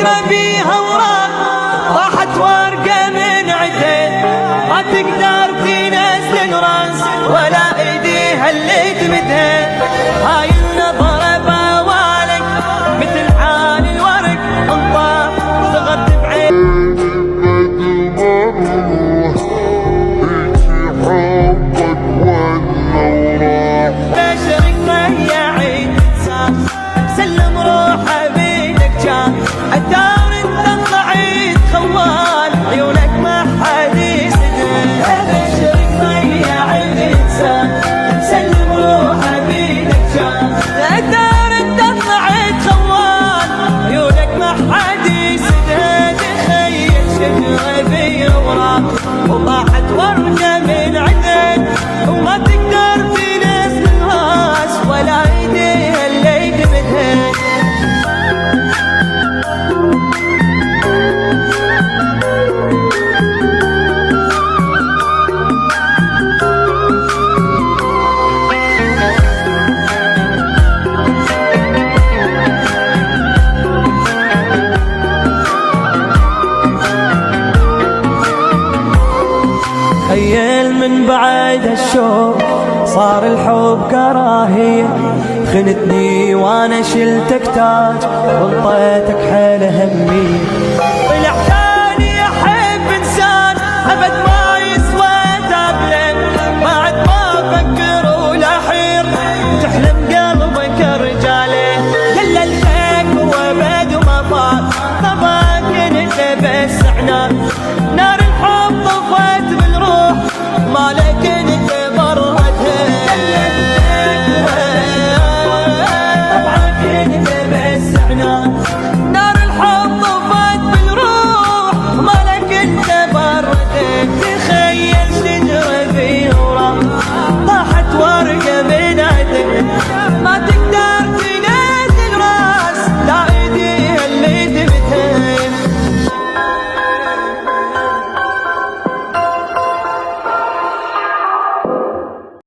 ما بيها وراق راحت ورقة من عدين ما تقدر تنزل راس ولا ايديها اللي تمدها. هاي النظرة بوالك مثل حال الورق انطاف صغرت بعين بشرك يا عيد سلم روحه بيدك جان الدار انت طلعت خوال عيونك ما حد يسدها. بشرك يا عيد سلم روحه بيدك جان الدار انت طلعت خوال عيونك ما حد يسدها. تخيل شجرة بيوراق وطاحت ورقة من عدن وما تقدر تنزل الراس ولا ايديها اللي تمدها. تخيل من بعد هالشوق صار الحب كراهية خنتني وانا شلتك تاج وانطيتك حيل همية طلع